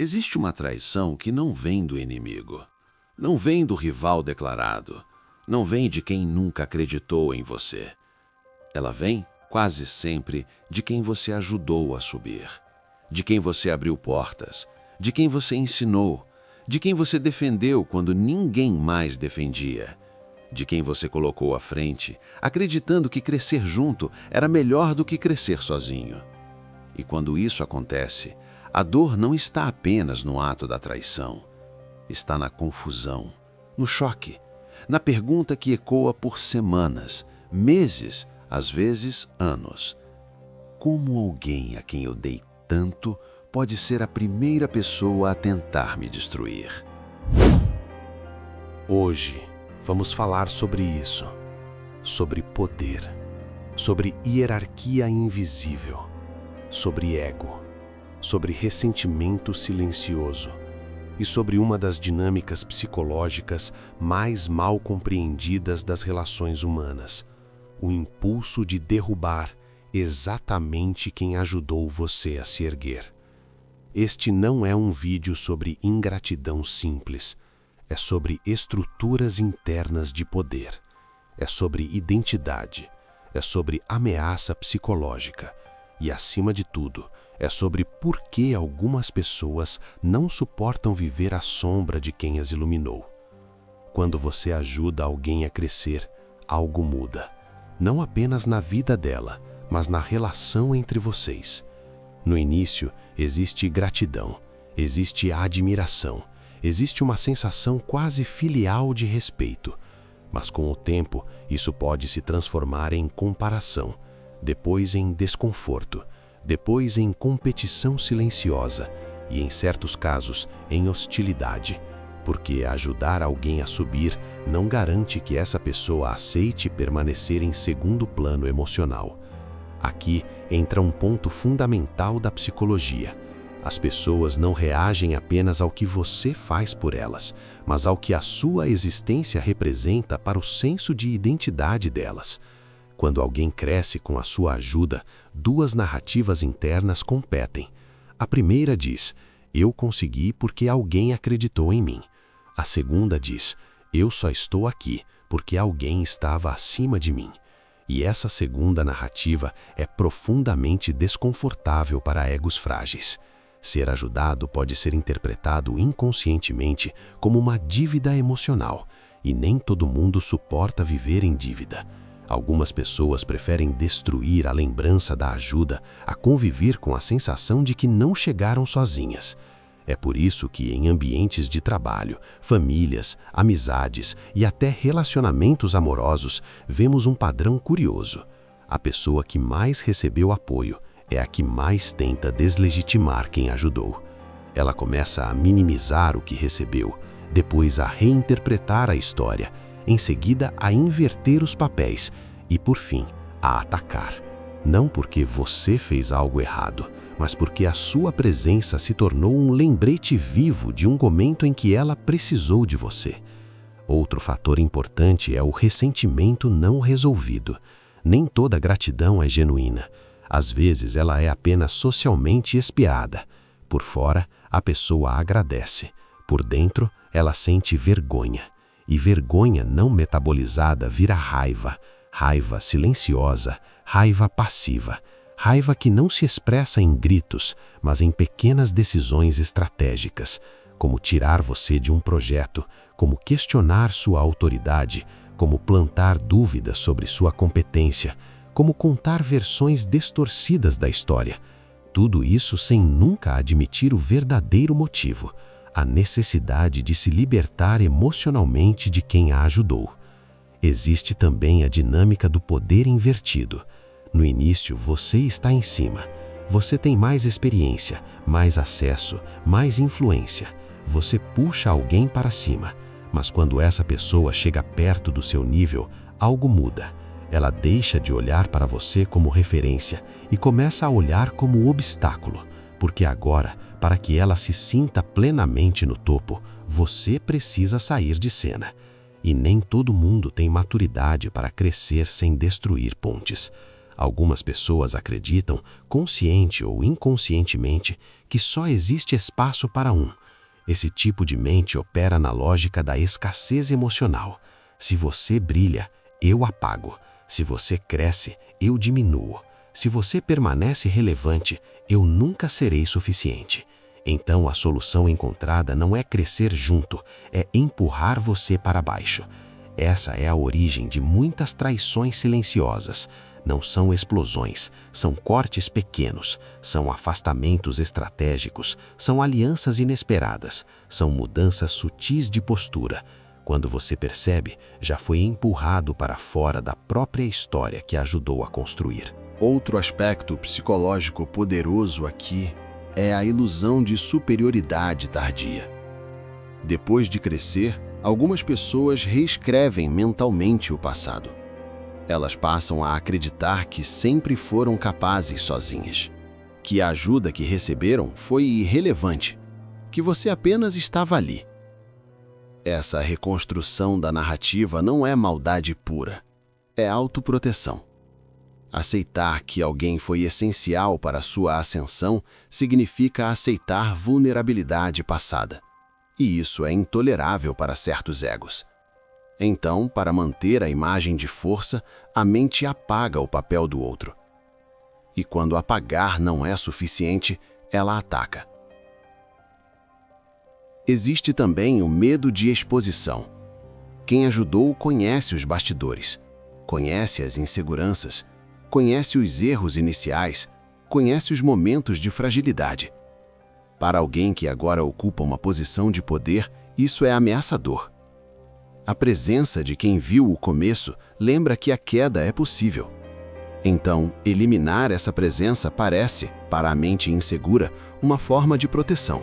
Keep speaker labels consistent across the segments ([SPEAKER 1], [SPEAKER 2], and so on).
[SPEAKER 1] Existe uma traição que não vem do inimigo, não vem do rival declarado, não vem de quem nunca acreditou em você. Ela vem, quase sempre, de quem você ajudou a subir, de quem você abriu portas, de quem você ensinou, de quem você defendeu quando ninguém mais defendia, de quem você colocou à frente, acreditando que crescer junto era melhor do que crescer sozinho. E quando isso acontece, a dor não está apenas no ato da traição, está na confusão, no choque, na pergunta que ecoa por semanas, meses, às vezes anos. Como alguém a quem eu dei tanto pode ser a primeira pessoa a tentar me destruir?
[SPEAKER 2] Hoje vamos falar sobre isso, sobre poder, sobre hierarquia invisível, sobre ego, sobre ressentimento silencioso e sobre uma das dinâmicas psicológicas mais mal compreendidas das relações humanas, o impulso de derrubar exatamente quem ajudou você a se erguer. Este não é um vídeo sobre ingratidão simples, é sobre estruturas internas de poder, é sobre identidade, é sobre ameaça psicológica e, acima de tudo, é sobre por que algumas pessoas não suportam viver à sombra de quem as iluminou. Quando você ajuda alguém a crescer, algo muda, não apenas na vida dela, mas na relação entre vocês. No início, existe gratidão, existe admiração, existe uma sensação quase filial de respeito. Mas com o tempo, isso pode se transformar em comparação, depois em desconforto, depois em competição silenciosa e, em certos casos, em hostilidade, porque ajudar alguém a subir não garante que essa pessoa aceite permanecer em segundo plano emocional. Aqui entra um ponto fundamental da psicologia. As pessoas não reagem apenas ao que você faz por elas, mas ao que a sua existência representa para o senso de identidade delas. Quando alguém cresce com a sua ajuda, duas narrativas internas competem. A primeira diz: eu consegui porque alguém acreditou em mim. A segunda diz: eu só estou aqui porque alguém estava acima de mim. E essa segunda narrativa é profundamente desconfortável para egos frágeis. Ser ajudado pode ser interpretado inconscientemente como uma dívida emocional, e nem todo mundo suporta viver em dívida. Algumas pessoas preferem destruir a lembrança da ajuda a conviver com a sensação de que não chegaram sozinhas. É por isso que em ambientes de trabalho, famílias, amizades e até relacionamentos amorosos, vemos um padrão curioso. A pessoa que mais recebeu apoio é a que mais tenta deslegitimar quem ajudou. Ela começa a minimizar o que recebeu, depois a reinterpretar a história, em seguida a inverter os papéis e, por fim, a atacar. Não porque você fez algo errado, mas porque a sua presença se tornou um lembrete vivo de um momento em que ela precisou de você. Outro fator importante é o ressentimento não resolvido. Nem toda gratidão é genuína. Às vezes ela é apenas socialmente espiada. Por fora, a pessoa agradece. Por dentro, ela sente vergonha. E vergonha não metabolizada vira raiva. Raiva silenciosa, raiva passiva. Raiva que não se expressa em gritos, mas em pequenas decisões estratégicas, como tirar você de um projeto, como questionar sua autoridade, como plantar dúvidas sobre sua competência, como contar versões distorcidas da história. Tudo isso sem nunca admitir o verdadeiro motivo, a necessidade de se libertar emocionalmente de quem a ajudou. Existe também a dinâmica do poder invertido. No início, você está em cima. Você tem mais experiência, mais acesso, mais influência. Você puxa alguém para cima. Mas quando essa pessoa chega perto do seu nível, algo muda. Ela deixa de olhar para você como referência e começa a olhar como obstáculo, porque agora, para que ela se sinta plenamente no topo, você precisa sair de cena. E nem todo mundo tem maturidade para crescer sem destruir pontes. Algumas pessoas acreditam, consciente ou inconscientemente, que só existe espaço para um. Esse tipo de mente opera na lógica da escassez emocional. Se você brilha, eu apago. Se você cresce, eu diminuo. Se você permanece relevante, eu nunca serei suficiente. Então a solução encontrada não é crescer junto, é empurrar você para baixo. Essa é a origem de muitas traições silenciosas. Não são explosões, são cortes pequenos, são afastamentos estratégicos, são alianças inesperadas, são mudanças sutis de postura. Quando você percebe, já foi empurrado para fora da própria história que ajudou a construir.
[SPEAKER 3] Outro aspecto psicológico poderoso aqui é a ilusão de superioridade tardia. Depois de crescer, algumas pessoas reescrevem mentalmente o passado. Elas passam a acreditar que sempre foram capazes sozinhas, que a ajuda que receberam foi irrelevante, que você apenas estava ali. Essa reconstrução da narrativa não é maldade pura, é autoproteção. Aceitar que alguém foi essencial para sua ascensão significa aceitar vulnerabilidade passada. E isso é intolerável para certos egos. Então, para manter a imagem de força, a mente apaga o papel do outro. E quando apagar não é suficiente, ela ataca. Existe também o medo de exposição. Quem ajudou conhece os bastidores, conhece as inseguranças, conhece os erros iniciais, conhece os momentos de fragilidade. Para alguém que agora ocupa uma posição de poder, isso é ameaçador. A presença de quem viu o começo lembra que a queda é possível. Então, eliminar essa presença parece, para a mente insegura, uma forma de proteção.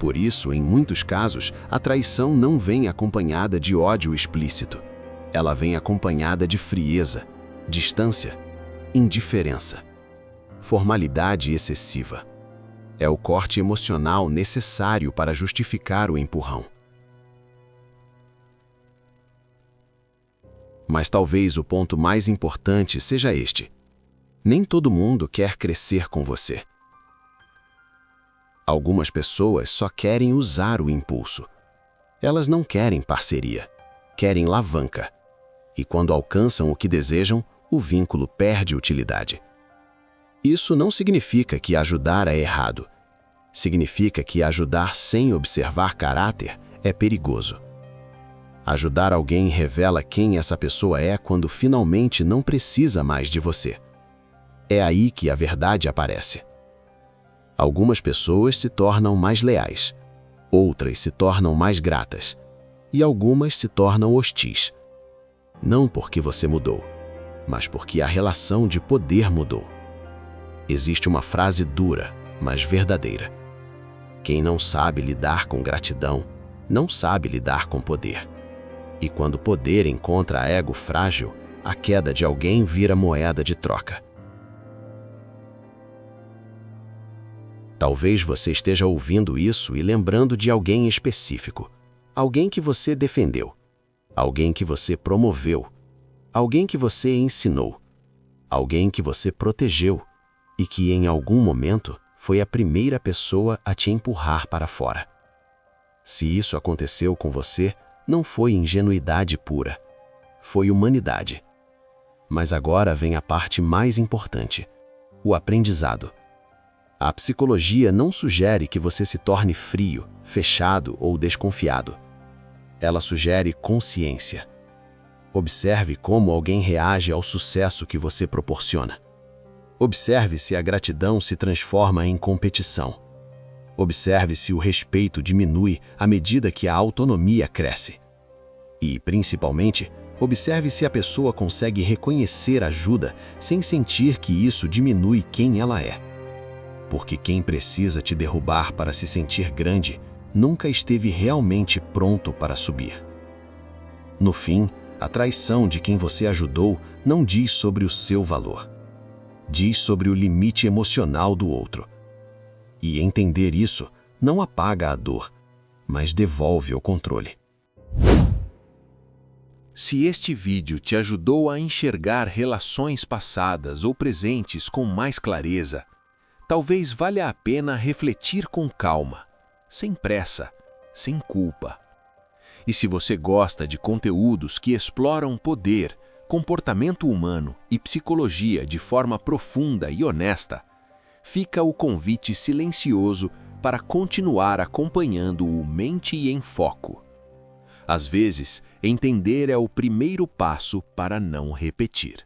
[SPEAKER 3] Por isso, em muitos casos, a traição não vem acompanhada de ódio explícito. Ela vem acompanhada de frieza, distância, indiferença, formalidade excessiva. É o corte emocional necessário para justificar o empurrão. Mas talvez o ponto mais importante seja este: nem todo mundo quer crescer com você. Algumas pessoas só querem usar o impulso. Elas não querem parceria, querem alavanca. E quando alcançam o que desejam, o vínculo perde utilidade. Isso não significa que ajudar é errado. Significa que ajudar sem observar caráter é perigoso. Ajudar alguém revela quem essa pessoa é quando finalmente não precisa mais de você. É aí que a verdade aparece. Algumas pessoas se tornam mais leais, outras se tornam mais gratas, e algumas se tornam hostis. Não porque você mudou, mas porque a relação de poder mudou. Existe uma frase dura, mas verdadeira. Quem não sabe lidar com gratidão, não sabe lidar com poder. E quando o poder encontra ego frágil, a queda de alguém vira moeda de troca. Talvez você esteja ouvindo isso e lembrando de alguém específico. Alguém que você defendeu. Alguém que você promoveu. Alguém que você ensinou. Alguém que você protegeu. E que em algum momento foi a primeira pessoa a te empurrar para fora. Se isso aconteceu com você, não foi ingenuidade pura. Foi humanidade. Mas agora vem a parte mais importante: o aprendizado. A psicologia não sugere que você se torne frio, fechado ou desconfiado. Ela sugere consciência. Observe como alguém reage ao sucesso que você proporciona. Observe se a gratidão se transforma em competição. Observe se o respeito diminui à medida que a autonomia cresce. E, principalmente, observe se a pessoa consegue reconhecer ajuda sem sentir que isso diminui quem ela é. Porque quem precisa te derrubar para se sentir grande nunca esteve realmente pronto para subir. No fim, a traição de quem você ajudou não diz sobre o seu valor. Diz sobre o limite emocional do outro. E entender isso não apaga a dor, mas devolve o controle.
[SPEAKER 4] Se este vídeo te ajudou a enxergar relações passadas ou presentes com mais clareza, talvez valha a pena refletir com calma, sem pressa, sem culpa. E se você gosta de conteúdos que exploram poder, comportamento humano e psicologia de forma profunda e honesta, fica o convite silencioso para continuar acompanhando o Mente em Foco. Às vezes, entender é o primeiro passo para não repetir.